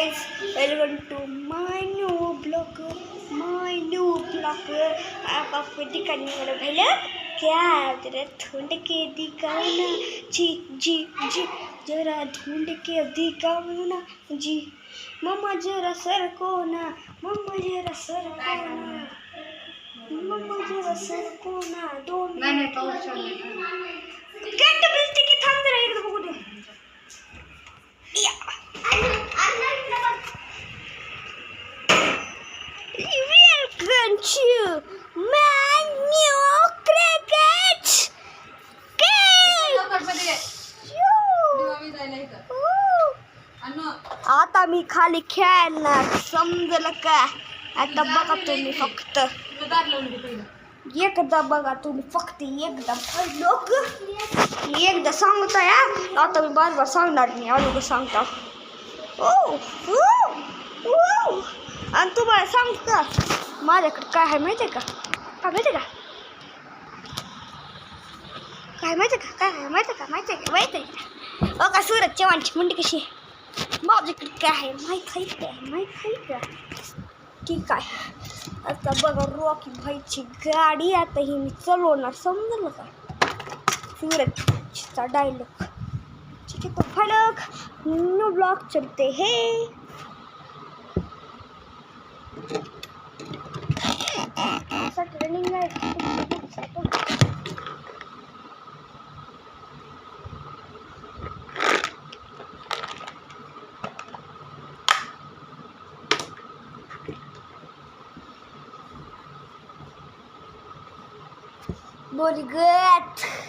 guys, welcome to my new blog. आप ठिकाणी मला पहिलं क्या जरा धुंड के दिखाना जी जी जी जरा धुंड के दिखाना जी मम्मा जरा सरको ना मम्मा जरा सरको ना दोन नाही पाऊस चालू कॅट बिल्टी की थांब जरा एकदा बघू दे Welcome to my new cricket आता मी खाली खेळणार समजलं का आता बघा तुम्ही फक्त एकदा बघा तुम्ही फक्त एकदा सांगता या आता मी बार सांगणार नाही अगोदर सांगता आणि तुम्हाला सांगतो का माझ्याकडे काय आहे माहिती आहे का माहिती आहे का का सूरज चव्हाणची मुंडी कशी माझ्याकडे काय आहे माहीत आहे का ठीक आहे आता बघा रॉकी भाईची गाडी आता ही मी चालवणार समजलं का सूरजचा डायलॉग ठीक आहे तो फलक न्यू ब्लॉग चलते हैं रनिंग बोल गट